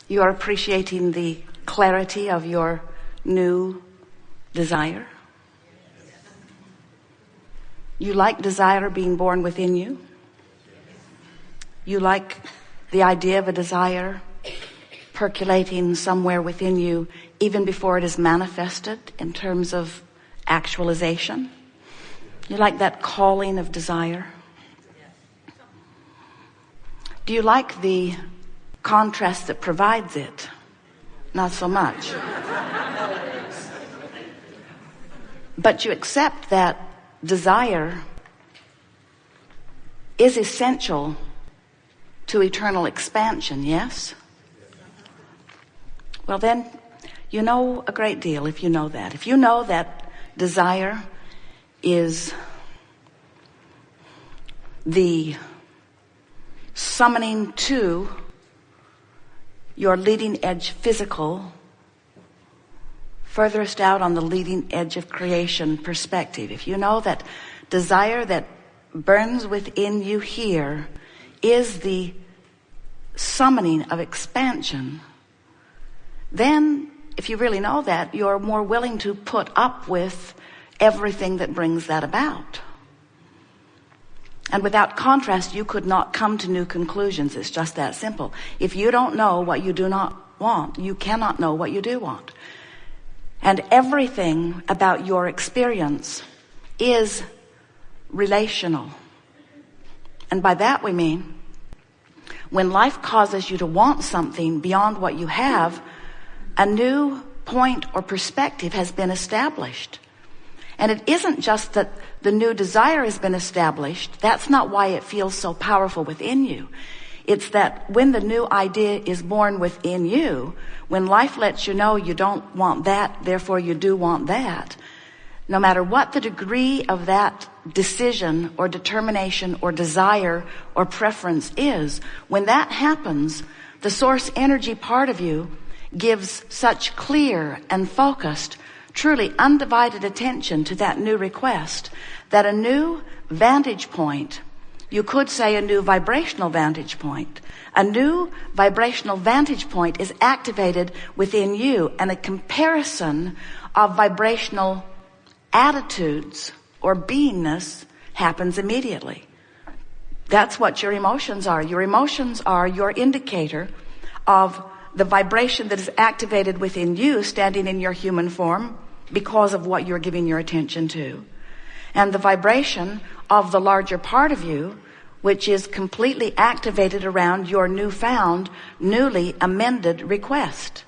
You are appreciating the clarity of your new desire. You like desire being born within you. You like the idea of a desire percolating somewhere within you even before it is manifested in terms of actualization. You like that calling of desire. Do you like the contrast that provides it? Not so much. But you accept that desire is essential to eternal expansion, yes? Well then, you know a great deal if you know that. If you know that desire is the summoning to your leading edge physical, furthest out on the leading edge of creation perspective. If you know that desire that burns within you here is the summoning of expansion, then if you really know that, you're more willing to put up with everything that brings that about. And without contrast, you could not come to new conclusions. It's just that simple. If you don't know what you do not want, you cannot know what you do want. And everything about your experience is relational. And by that we mean, when life causes you to want something beyond what you have, a new point or perspective has been established. And it isn't just that the new desire has been established. That's not why it feels so powerful within you. It's that when the new idea is born within you, when life lets you know you don't want that, therefore you do want that, no matter what the degree of that decision or determination or desire or preference is, when that happens, the source energy part of you gives such clear and focused, truly undivided attention to that new request that a new vantage point, you could say a new vibrational vantage point, a new vibrational vantage point is activated within you, and a comparison of vibrational attitudes or beingness happens immediately. That's what your emotions are. Your emotions are your indicator of the vibration that is activated within you, standing in your human form because of what you're giving your attention to, and the vibration of the larger part of you, which is completely activated around your newfound, newly amended request.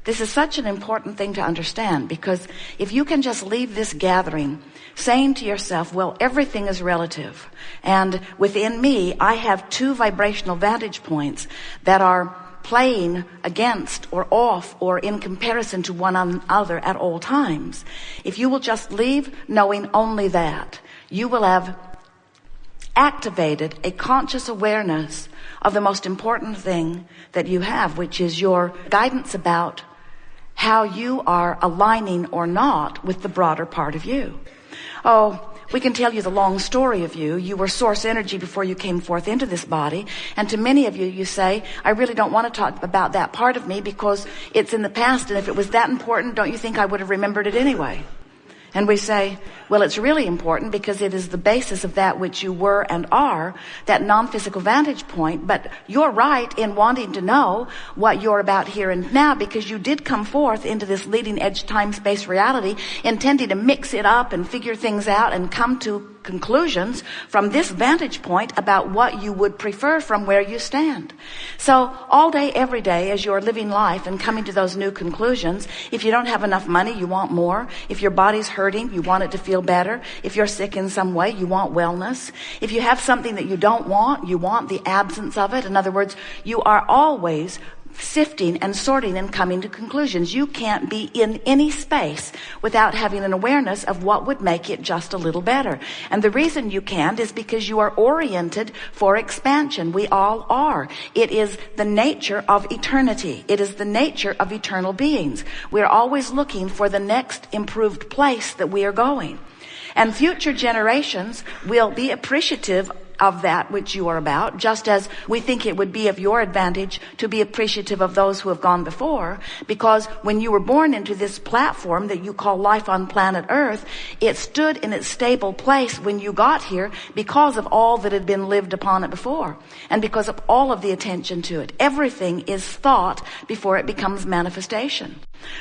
This is such an important thing to understand, because if you can just leave this gathering saying to yourself, well, everything is relative, and within me I have two vibrational vantage points that are playing against or off or in comparison to one another at all times. If you will just leave knowing only that, you will have activated a conscious awareness of the most important thing that you have, which is your guidance about how you are aligning or not with the broader part of you. Oh, we can tell you the long story of you. You were source energy before you came forth into this body. And to many of you, you say, I really don't want to talk about that part of me because it's in the past. And if it was that important, don't you think I would have remembered it anyway? And we say, well, it's really important because it is the basis of that which you were and are, that non-physical vantage point. But you're right in wanting to know what you're about here and now, because you did come forth into this leading edge time-space reality intending to mix it up and figure things out and come to conclusions from this vantage point about what you would prefer from where you stand. So all day, every day, as you're living life and coming to those new conclusions, if you don't have enough money, you want more. If your body's hurting, you want it to feel better. If you're sick in some way, you want wellness. If you have something that you don't want, you want the absence of it. In other words, you are always sifting and sorting and coming to conclusions. You can't be in any space without having an awareness of what would make it just a little better. And the reason you can't is because you are oriented for expansion. We all are. It is the nature of eternity. It is the nature of eternal beings. We're always looking for the next improved place that we are going. And future generations will be appreciative of that which you are about, just as we think it would be of your advantage to be appreciative of those who have gone before, because when you were born into this platform that you call life on planet Earth, it stood in its stable place when you got here because of all that had been lived upon it before, and because of all of the attention to it. Everything is thought before it becomes manifestation.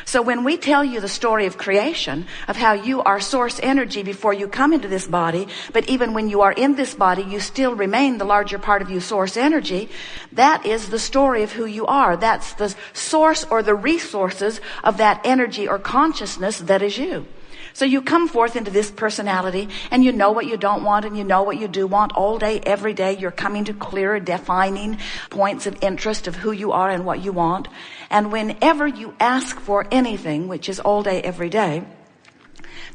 So when we tell you the story of creation, of how you are source energy before you come into this body, but even when you are in this body, you still remain the larger part of you source energy, that is the story of who you are. That's the source or the resources of that energy or consciousness that is you. So you come forth into this personality, and you know what you don't want and you know what you do want all day, every day. You're coming to clearer, defining points of interest of who you are and what you want. And whenever you ask for anything, which is all day, every day,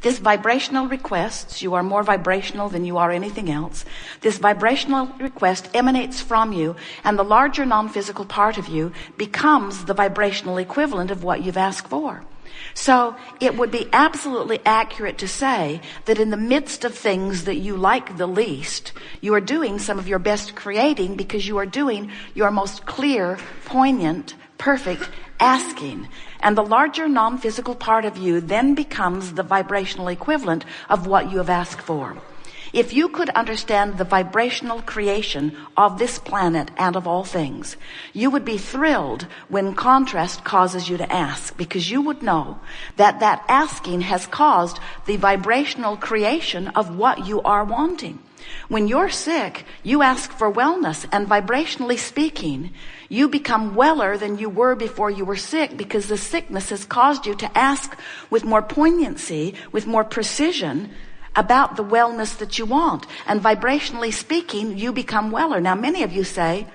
this vibrational request, you are more vibrational than you are anything else. This vibrational request emanates from you, and the larger non-physical part of you becomes the vibrational equivalent of what you've asked for. So it would be absolutely accurate to say that in the midst of things that you like the least, you are doing some of your best creating, because you are doing your most clear, poignant, perfect asking. And the larger non-physical part of you then becomes the vibrational equivalent of what you have asked for. If you could understand the vibrational creation of this planet and of all things, you would be thrilled when contrast causes you to ask, because you would know that that asking has caused the vibrational creation of what you are wanting. When you're sick, you ask for wellness, and vibrationally speaking, you become weller than you were before you were sick, because the sickness has caused you to ask with more poignancy, with more precision, about the wellness that you want. And vibrationally speaking, you become weller. Now, many of you say,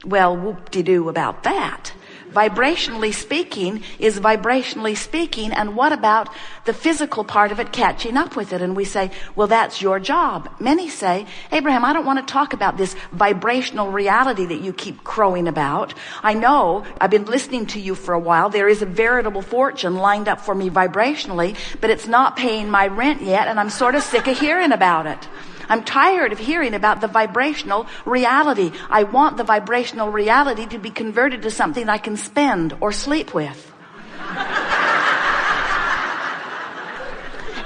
well, whoop-de-doo about that. Vibrationally speaking is vibrationally speaking, and what about the physical part of it catching up with it? And we say, well, that's your job. Many say, Abraham, I don't want to talk about this vibrational reality that you keep crowing about. I know, I've been listening to you for a while. There is a veritable fortune lined up for me vibrationally, but it's not paying my rent yet, and I'm sort of sick of hearing about it. I'm tired of hearing about the vibrational reality. I want the vibrational reality to be converted to something I can spend or sleep with.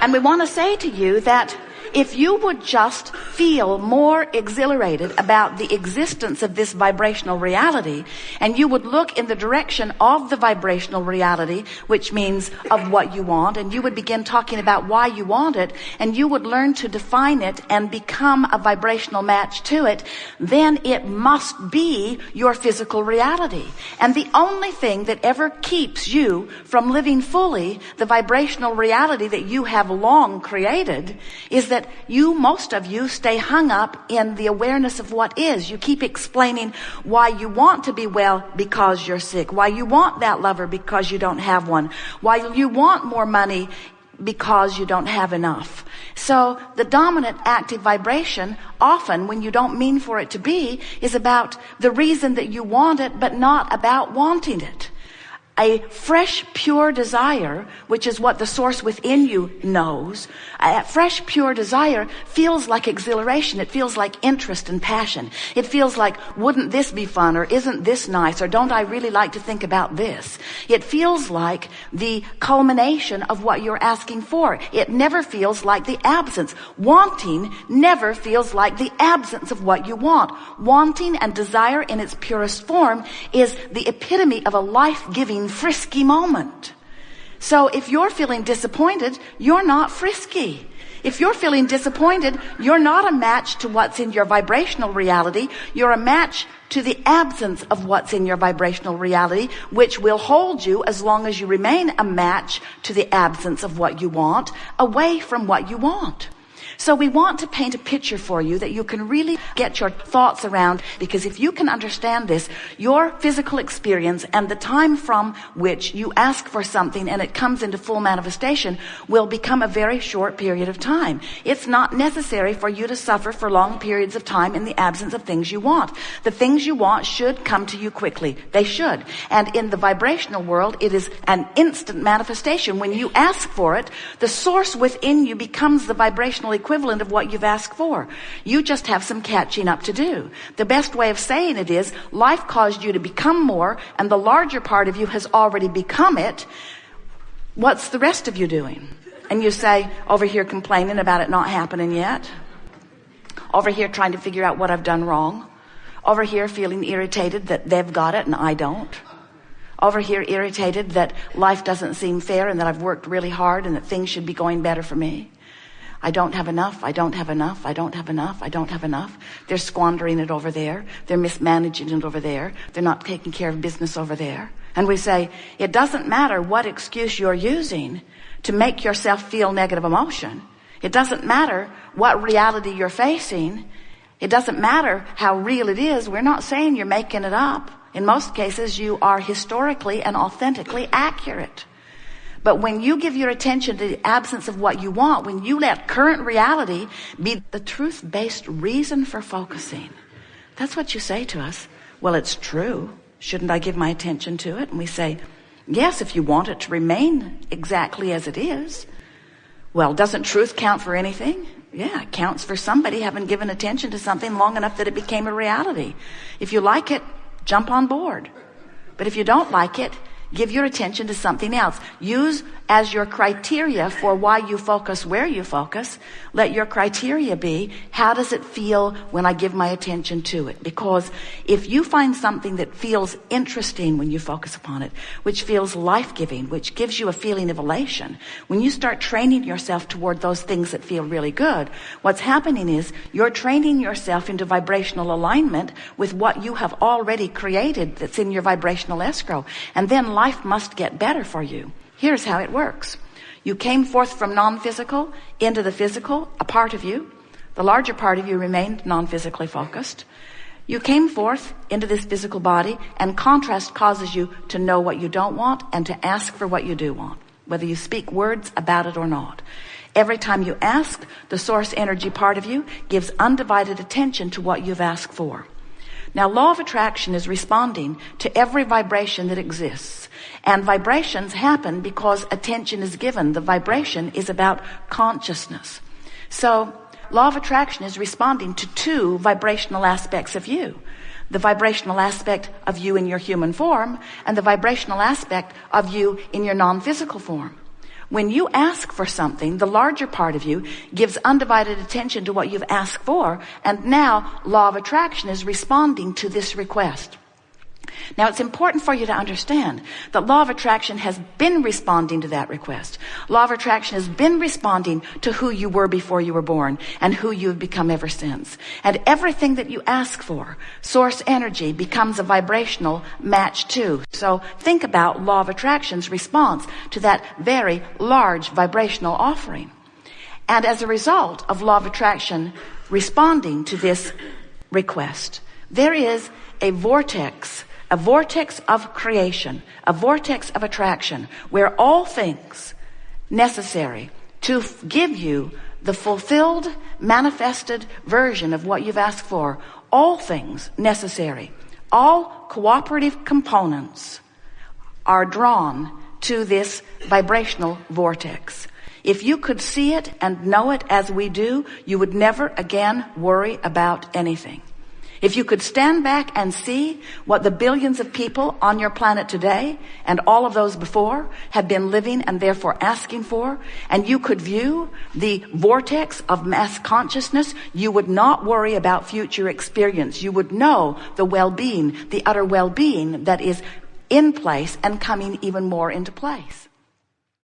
And we want to say to you that if you would just feel more exhilarated about the existence of this vibrational reality, and you would look in the direction of the vibrational reality, which means of what you want, and you would begin talking about why you want it, and you would learn to define it and become a vibrational match to it, then it must be your physical reality. And the only thing that ever keeps you from living fully the vibrational reality that you have long created is that most of you stay hung up in the awareness of what is. You keep explaining why you want to be well because you're sick, why you want that lover because you don't have one, why you want more money because you don't have enough. So the dominant active vibration, often when you don't mean for it to be, is about the reason that you want it, but not about wanting it. A fresh, pure desire, which is what the source within you knows, a fresh, pure desire feels like exhilaration. It feels like interest and passion. It feels like, wouldn't this be fun, or isn't this nice, or don't I really like to think about this? It feels like the culmination of what you're asking for. It never feels like the absence. Wanting never feels like the absence of what you want. Wanting and desire in its purest form is the epitome of a life-giving frisky moment. So if you're feeling disappointed, you're not frisky. If you're feeling disappointed, you're not a match to what's in your vibrational reality. You're a match to the absence of what's in your vibrational reality, which will hold you, as long as you remain a match to the absence of what you want, away from what you want. So we want to paint a picture for you that you can really get your thoughts around, because if you can understand this, your physical experience and the time from which you ask for something and it comes into full manifestation will become a very short period of time. It's not necessary for you to suffer for long periods of time in the absence of things you want. The things you want should come to you quickly. They should. And in the vibrational world, it is an instant manifestation. When you ask for it, the source within you becomes the vibrational equivalent equivalent of what you've asked for. You just have some catching up to do. The best way of saying it is, life caused you to become more, and the larger part of you has already become it. What's the rest of you doing? And you say, over here complaining about it not happening yet. Over here trying to figure out what I've done wrong. Over here feeling irritated that they've got it and I don't. Over here irritated that life doesn't seem fair and that I've worked really hard and that things should be going better for me. I don't have enough. I don't have enough. I don't have enough. I don't have enough. They're squandering it over there. They're mismanaging it over there. They're not taking care of business over there. And we say, it doesn't matter what excuse you're using to make yourself feel negative emotion. It doesn't matter what reality you're facing. It doesn't matter how real it is. We're not saying you're making it up. In most cases, you are historically and authentically accurate. But when you give your attention to the absence of what you want, when you let current reality be the truth-based reason for focusing, that's what you say to us. Well, it's true. Shouldn't I give my attention to it? And we say, yes, if you want it to remain exactly as it is. Well, doesn't truth count for anything? Yeah, it counts for somebody having given attention to something long enough that it became a reality. If you like it, jump on board. But if you don't like it, give your attention to something else. Use as your criteria for why you focus where you focus. Let your criteria be, how does it feel when I give my attention to it? Because if you find something that feels interesting when you focus upon it, which feels life-giving, which gives you a feeling of elation, when you start training yourself toward those things that feel really good, what's happening is you're training yourself into vibrational alignment with what you have already created that's in your vibrational escrow. And then life must get better for you. Here's how it works. You came forth from non-physical into the physical, a part of you. The larger part of you remained non-physically focused. You came forth into this physical body, and contrast causes you to know what you don't want and to ask for what you do want, whether you speak words about it or not. Every time you ask, the source energy part of you gives undivided attention to what you've asked for. Now, law of attraction is responding to every vibration that exists. And vibrations happen because attention is given. The vibration is about consciousness. So, law of attraction is responding to two vibrational aspects of you. The vibrational aspect of you in your human form and the vibrational aspect of you in your non-physical form. When you ask for something, the larger part of you gives undivided attention to what you've asked for, and now law of attraction is responding to this request. Now, it's important for you to understand that law of attraction has been responding to that request. Law of attraction has been responding to who you were before you were born and who you've become ever since. And everything that you ask for, source energy becomes a vibrational match to. So think about law of attraction's response to that very large vibrational offering. And as a result of law of attraction responding to this request, there is a vortex of creation, a vortex of attraction, where all things necessary to give you the fulfilled, manifested version of what you've asked for, all things necessary, all cooperative components are drawn to this vibrational vortex. If you could see it and know it as we do, you would never again worry about anything. If you could stand back and see what the billions of people on your planet today and all of those before have been living and therefore asking for, and you could view the vortex of mass consciousness, you would not worry about future experience. You would know the well-being, the utter well-being that is in place and coming even more into place.